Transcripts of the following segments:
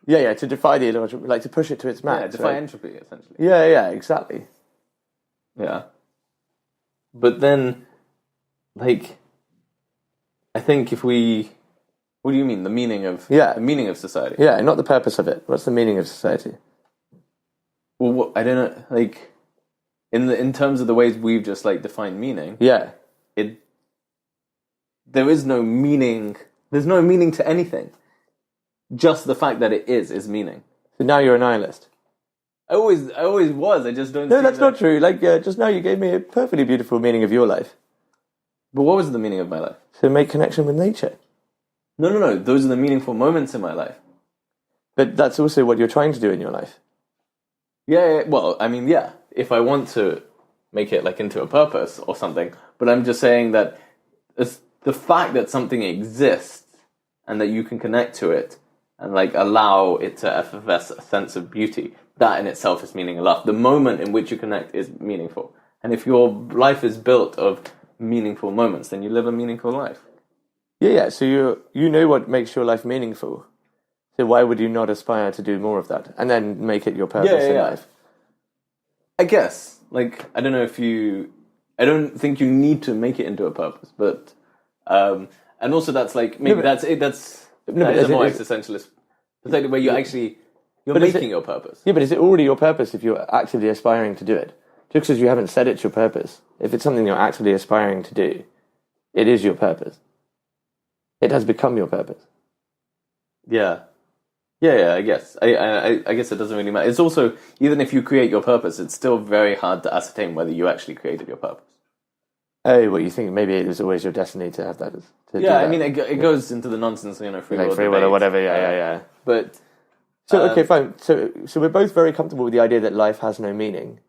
Yeah, to defy the illogical, like to push it to its max. Yeah, defy right? entropy, essentially. Yeah, exactly. Yeah. But then, like, I think if we... What do you mean? The meaning of society? Yeah, not the purpose of it. What's the meaning of society? Well, I don't know. Like, in terms of the ways we've just like defined meaning, Yeah. There is no meaning. There's no meaning to anything. Just the fact that it is meaning. So now you're a nihilist. I always was. I just don't. No, that's not true. Like just now, you gave me a perfectly beautiful meaning of your life. But what was the meaning of my life? To make connection with nature. No. Those are the meaningful moments in my life. But that's also what you're trying to do in your life. Yeah. Well, I mean, yeah. If I want to make it like into a purpose or something, but I'm just saying that it's the fact that something exists and that you can connect to it and like allow it to effervesce a sense of beauty. That in itself is meaning enough. The moment in which you connect is meaningful. And if your life is built of meaningful moments, then you live a meaningful life. Yeah. So you know what makes your life meaningful. So why would you not aspire to do more of that and then make it your purpose in life? I guess. Like, I don't know if you... I don't think you need to make it into a purpose, but... and also that's like... Maybe that's it. That is a more existentialist... It's like where you actually... You're making your purpose. Yeah, but is it already your purpose if you're actively aspiring to do it? Just because you haven't said it's your purpose. If it's something you're actively aspiring to do, it is your purpose. It has become your purpose. Yeah, I guess. I guess it doesn't really matter. It's also, even if you create your purpose, it's still very hard to ascertain whether you actually created your purpose. Oh, what you think? Maybe it was always your destiny to have that. I mean, it goes into the nonsense, free will or whatever. Yeah. But so okay, fine. So we're both very comfortable with the idea that life has no meaning,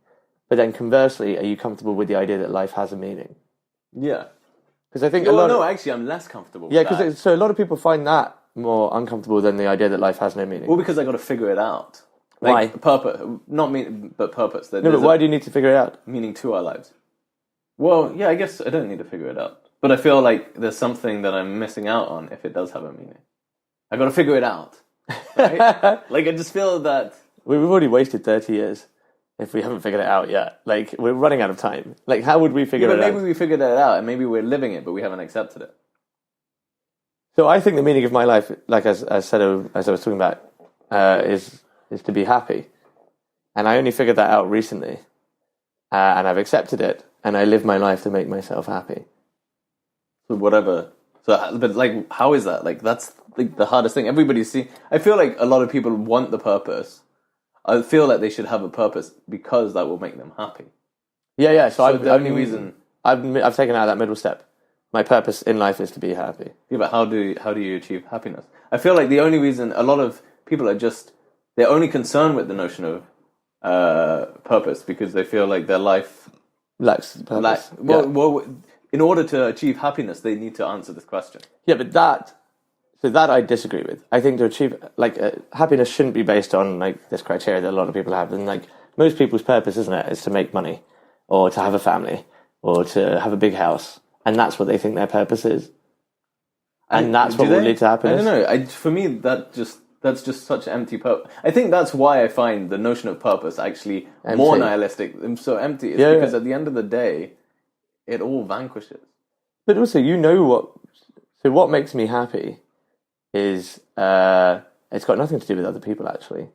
but then conversely, are you comfortable with the idea that life has a meaning? Yeah, because I think actually, I'm less comfortable. Yeah, because so a lot of people find that more uncomfortable than the idea that life has no meaning. Well, because I got to figure it out. Why? Purpose, not meaning, but purpose. No, but why do you need to figure it out? Meaning to our lives. Well, yeah, I guess I don't need to figure it out. But I feel like there's something that I'm missing out on if it does have a meaning. I got to figure it out. Right? Like, I just feel that... We've already wasted 30 years if we haven't figured it out yet. Like, we're running out of time. Like, how would we figure it out? Maybe we figured it out, and maybe we're living it, but we haven't accepted it. So I think the meaning of my life, like as I was talking about, is to be happy. And I only figured that out recently. And I've accepted it, and I live my life to make myself happy. So whatever. So, but like, how is that? Like, that's like the hardest thing. I feel like a lot of people want the purpose. I feel like they should have a purpose because that will make them happy. Yeah. So the only reason I've taken out that middle step. My purpose in life is to be happy. Yeah, but how do you achieve happiness? I feel like the only reason a lot of people are they're only concerned with the notion of purpose because they feel like their life lacks purpose. Well, in order to achieve happiness, they need to answer this question. Yeah, but that I disagree with. I think to achieve happiness shouldn't be based on like this criteria that a lot of people have. And like most people's purpose, isn't it, is to make money, or to have a family, or to have a big house, and that's what they think their purpose is. And that's what will lead to happiness. I don't know. For me, that's just such empty purpose. I think that's why I find the notion of purpose actually empty. More nihilistic and so empty. It's because at the end of the day, it all vanquishes. But also, what makes me happy is it's got nothing to do with other people. Actually,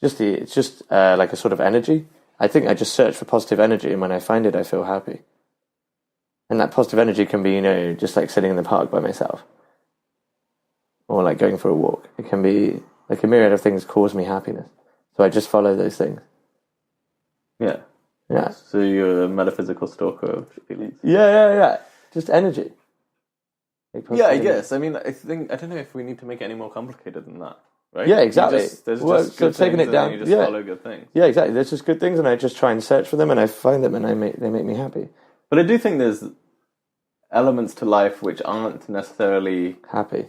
it's just like a sort of energy. I think I just search for positive energy, and when I find it, I feel happy. And that positive energy can be, just like sitting in the park by myself, or like going for a walk. It can be like a myriad of things cause me happiness. So I just follow those things. Yeah. Yeah. So you're a metaphysical stalker of feelings. Yeah. Just energy. Yeah, I guess. I mean, I don't know if we need to make it any more complicated than that, right? Yeah, exactly. There's just good taking it down. You just follow good things. Yeah, exactly. There's just good things, and I just try and search for them, and I find them, and they make me happy. But I do think there's elements to life which aren't necessarily happy.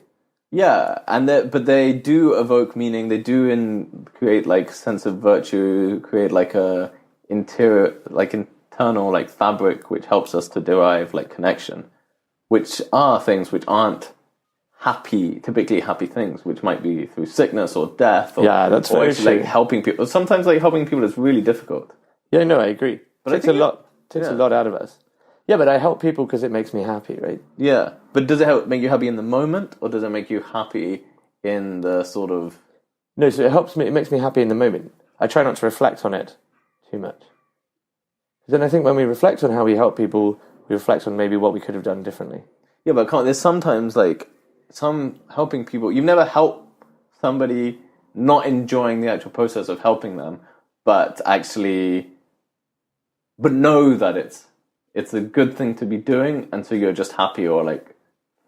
Yeah, but they do evoke meaning. They do create like sense of virtue, create like a internal like fabric which helps us to derive like connection, which are things which aren't typically happy things, which might be through sickness or death, or, that's or very actually, true. like helping people. Sometimes like helping people is really difficult. Yeah, no, I agree. But I Takes think a lot out of us. Yeah, but I help people because it makes me happy, right? Yeah, but does it make you happy in the moment, or does it make you happy in the sort of... No, so it makes me happy in the moment. I try not to reflect on it too much. Then I think when we reflect on how we help people, we reflect on maybe what we could have done differently. Yeah, but there's sometimes like some helping people. You've never helped somebody not enjoying the actual process of helping them, but know that it's a good thing to be doing, and so you're just happy or like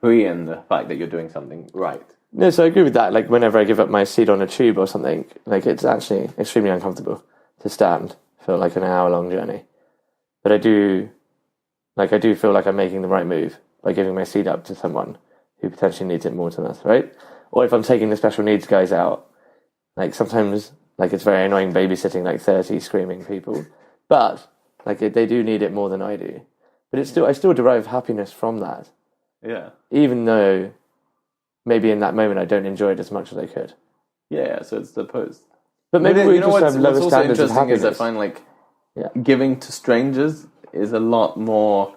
free in the fact that you're doing something right. No, so I agree with that. Like whenever I give up my seat on a tube or something, like it's actually extremely uncomfortable to stand for like an hour-long journey. But I do feel like I'm making the right move by giving my seat up to someone who potentially needs it more than us, right? Or if I'm taking the special needs guys out, like sometimes like it's very annoying babysitting like 30 screaming people, but like they do need it more than I do. But I still derive happiness from that. Yeah. Even though maybe in that moment I don't enjoy it as much as I could. Yeah, so it's the post. But maybe we just have lower what's also standards of interesting happiness. is I find like giving to strangers is a lot more...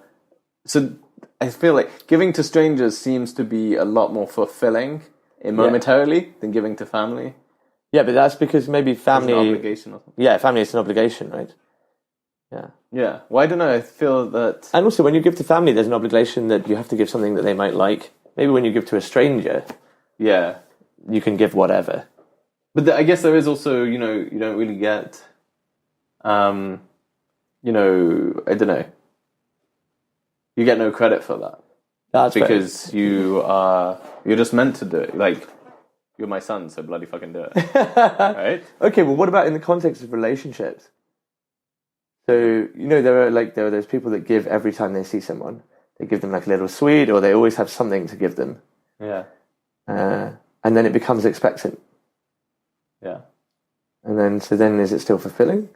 So I feel like giving to strangers seems to be a lot more fulfilling momentarily than giving to family. Yeah, but that's because maybe family... It's an obligation or something. Yeah, family is an obligation, right? Yeah. Yeah. Well, I don't know. I feel that... And also, when you give to family, there's an obligation that you have to give something that they might like. Maybe when you give to a stranger, you can give whatever. But I guess there is also, you don't really get... I don't know. You get no credit for that. That's because you're just meant to do it. Like, you're my son, so bloody fucking do it. Right? Okay, well, what about in the context of relationships? So, there are those people that give every time they see someone. They give them like a little sweet, or they always have something to give them. Yeah. And then it becomes expectant. Yeah. And then is it still fulfilling?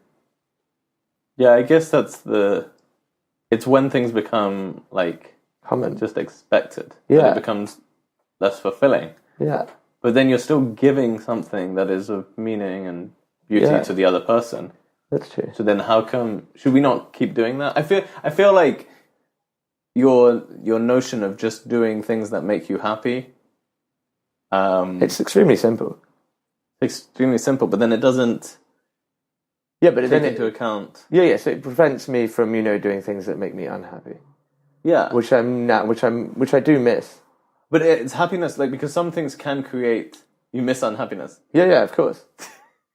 Yeah, I guess it's when things become like common, just expected. Yeah. It becomes less fulfilling. Yeah. But then you're still giving something that is of meaning and beauty to the other person. That's true. So then how come should we not keep doing that? I feel like your notion of just doing things that make you happy it's extremely simple. Extremely simple, but then it doesn't take into account. Yeah, so it prevents me from, doing things that make me unhappy. Yeah. Which I do miss. But it's happiness, like, because some things can you miss unhappiness. Yeah, of course.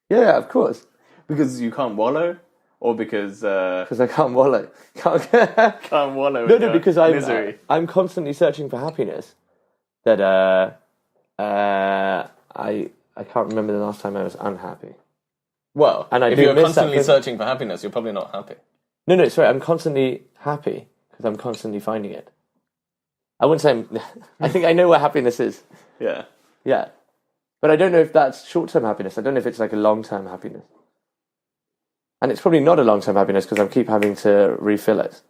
Yeah, of course. Because you can't wallow, or because I can't wallow. Can't wallow. No, because misery. I'm constantly searching for happiness. That I can't remember the last time I was unhappy. Well, and if you're constantly searching for happiness, you're probably not happy. No, sorry, I'm constantly happy because I'm constantly finding it. I wouldn't say I think I know what happiness is. Yeah. Yeah. But I don't know if that's short-term happiness. I don't know if it's like a long-term happiness. And it's probably not a long-term happiness because I keep having to refill it.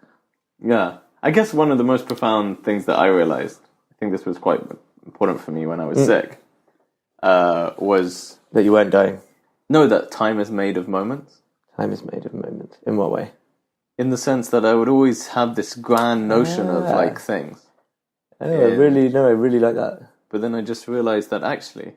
Yeah. I guess one of the most profound things that I realized, I think this was quite important for me when I was sick, was... That you weren't dying. No, that time is made of moments. Time is made of moments. In what way? In the sense that I would always have this grand notion of like things. Oh, I really like that. But then I just realized that actually,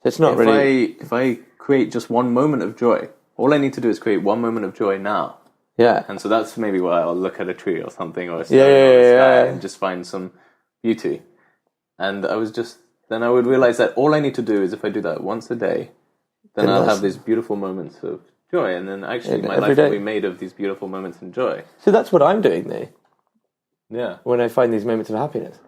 it's not if I create just one moment of joy, all I need to do is create one moment of joy now. Yeah. And so that's maybe why I'll look at a tree or something or a stone or a sky and just find some beauty. And then I would realize that all I need to do is if I do that once a day, then I'll have these beautiful moments of joy, and then actually my life will be made of these beautiful moments of joy. So that's what I'm doing though. Yeah. When I find these moments of happiness.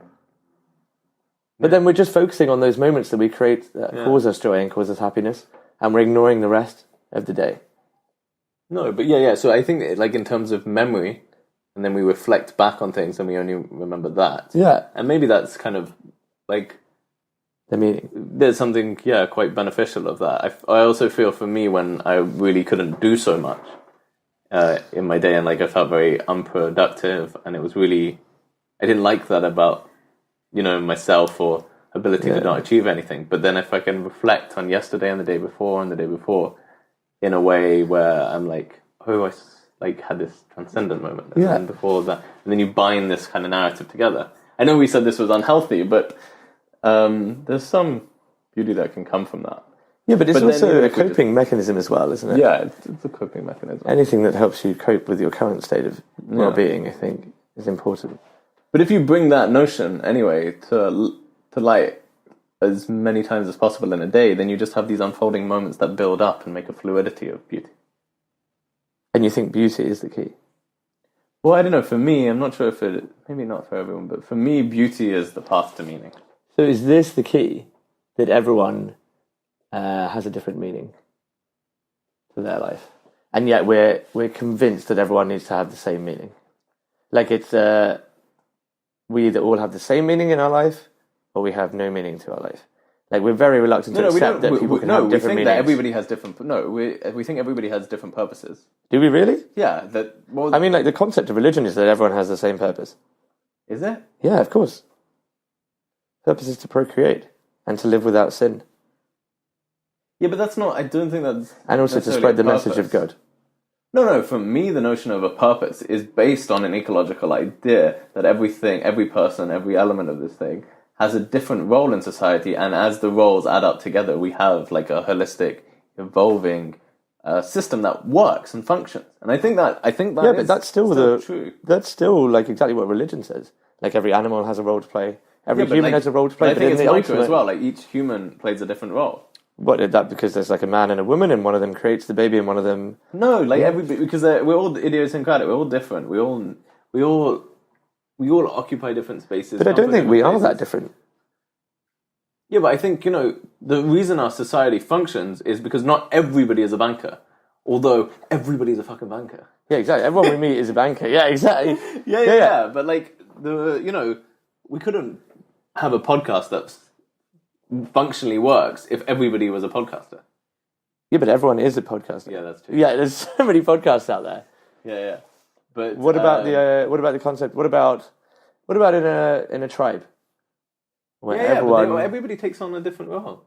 But then we're just focusing on those moments that we create that cause us joy and cause us happiness, and we're ignoring the rest of the day. No, but yeah. So I think like in terms of memory, and then we reflect back on things and we only remember that. Yeah. And maybe that's kind of like... the meaning. There's something, quite beneficial of that. I also feel for me when I really couldn't do so much in my day, and like I felt very unproductive, and it was really, I didn't like that about, myself or ability to not achieve anything. But then if I can reflect on yesterday and the day before and the day before in a way where I'm like, oh, I had this transcendent moment. And then before that, and then you bind this kind of narrative together. I know we said this was unhealthy, but there's some beauty that can come from that. Yeah, but it's also a coping mechanism as well, isn't it? Yeah, it's a coping mechanism. Anything that helps you cope with your current state of well-being, I think, is important. But if you bring that notion, anyway, to light as many times as possible in a day, then you just have these unfolding moments that build up and make a fluidity of beauty. And you think beauty is the key? Well, I don't know. For me, I'm not sure if maybe not for everyone, but for me, beauty is the path to meaning. So is this the key, that everyone has a different meaning to their life, and yet we're convinced that everyone needs to have the same meaning? Like it's we either all have the same meaning in our life, or we have no meaning to our life. Like we're very reluctant to accept that people can have different meanings. That everybody has different. No, we think everybody has different purposes. Do we really? Yeah. I mean, like the concept of religion is that everyone has the same purpose. Is it? Yeah, of course. Purpose is to procreate and to live without sin. Yeah, but that's not. I don't think that's. And also to spread the message of God. No. For me, the notion of a purpose is based on an ecological idea that everything, every person, every element of this thing has a different role in society, and as the roles add up together, we have like a holistic, evolving system that works and functions. And I think that yeah, but that's still true. That's still like exactly what religion says. Like every animal has a role to play. Every human has a role to play. I think it's micro as well. Like each human plays a different role. What is that? Because there's like a man and a woman, and one of them creates the baby, and one of them. No, like everybody, because we're all idiosyncratic. We're all different. We all occupy different spaces. But I don't think we are that different. Yeah, but I think, the reason our society functions is because not everybody is a banker. Although everybody's a fucking banker. Yeah, exactly. Everyone we meet is a banker. Yeah, exactly. Yeah. But like we couldn't have a podcast that functionally works if everybody was a podcaster. Yeah, but everyone is a podcaster. Yeah, that's true. Yeah, there's so many podcasts out there. Yeah. But what about the concept? What about in a tribe? Where everybody takes on a different role.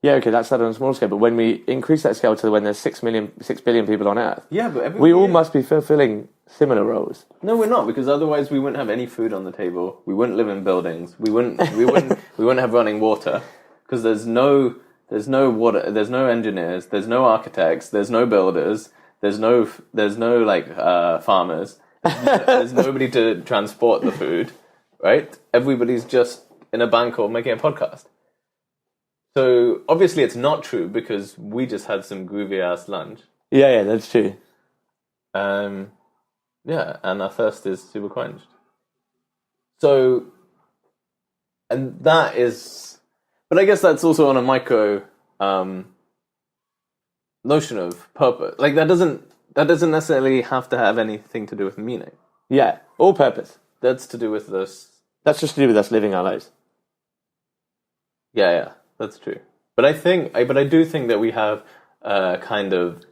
Yeah, okay, that's that on a small scale. But when we increase that scale to when there's 6 billion people on Earth, but we all must be fulfilling similar roles. No, we're not, because otherwise we wouldn't have any food on the table. We wouldn't live in buildings. We wouldn't have running water, because there's no water. There's no engineers. There's no architects. There's no builders. There's no farmers. There's nobody to transport the food. Right? Everybody's just in a bank or making a podcast. So obviously it's not true, because we just had some groovy ass lunch. Yeah, that's true. And our thirst is super quenched. So, and that is, but I guess that's also on a micro notion of purpose. Like that doesn't necessarily have to have anything to do with meaning. Yeah, or purpose. That's to do with this. That's just to do with us living our lives. Yeah, that's true. But I do think that we have kind of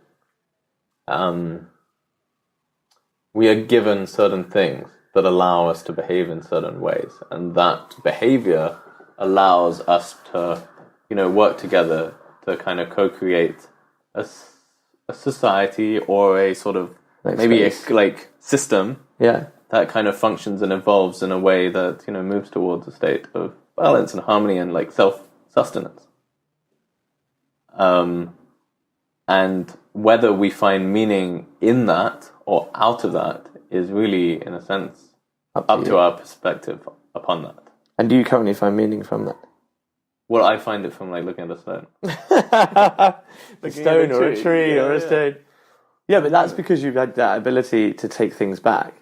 we are given certain things that allow us to behave in certain ways, and that behavior allows us to, work together to kind of co-create a society or a sort of maybe a system. Yeah. That kind of functions and evolves in a way that, moves towards a state of balance and harmony and like self-sustenance. And whether we find meaning in that or out of that is really, in a sense, up to our perspective upon that. And do you currently find meaning from that? Well, I find it from looking at a stone. A stone or a tree or a stone. Yeah, but that's because you've had that ability to take things back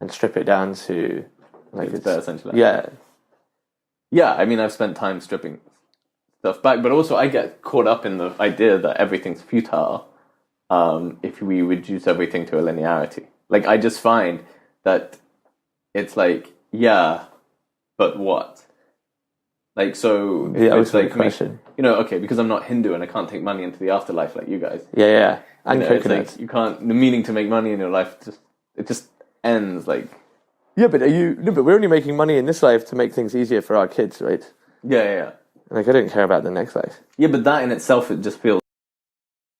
and strip it down to it's there, essentially. Yeah. Yeah, I mean, I've spent time stripping stuff back, but also I get caught up in the idea that everything's futile if we reduce everything to a linearity. Like, I just find that it's like, yeah, but what? Like, so it's like question. Okay, because I'm not Hindu and I can't take money into the afterlife like you guys. Yeah. And coconuts. Like, you can't. The meaning to make money in your life just ends like. Yeah, but but we're only making money in this life to make things easier for our kids, right? Yeah. Like, I don't care about the next life. Yeah, but that in itself, it just feels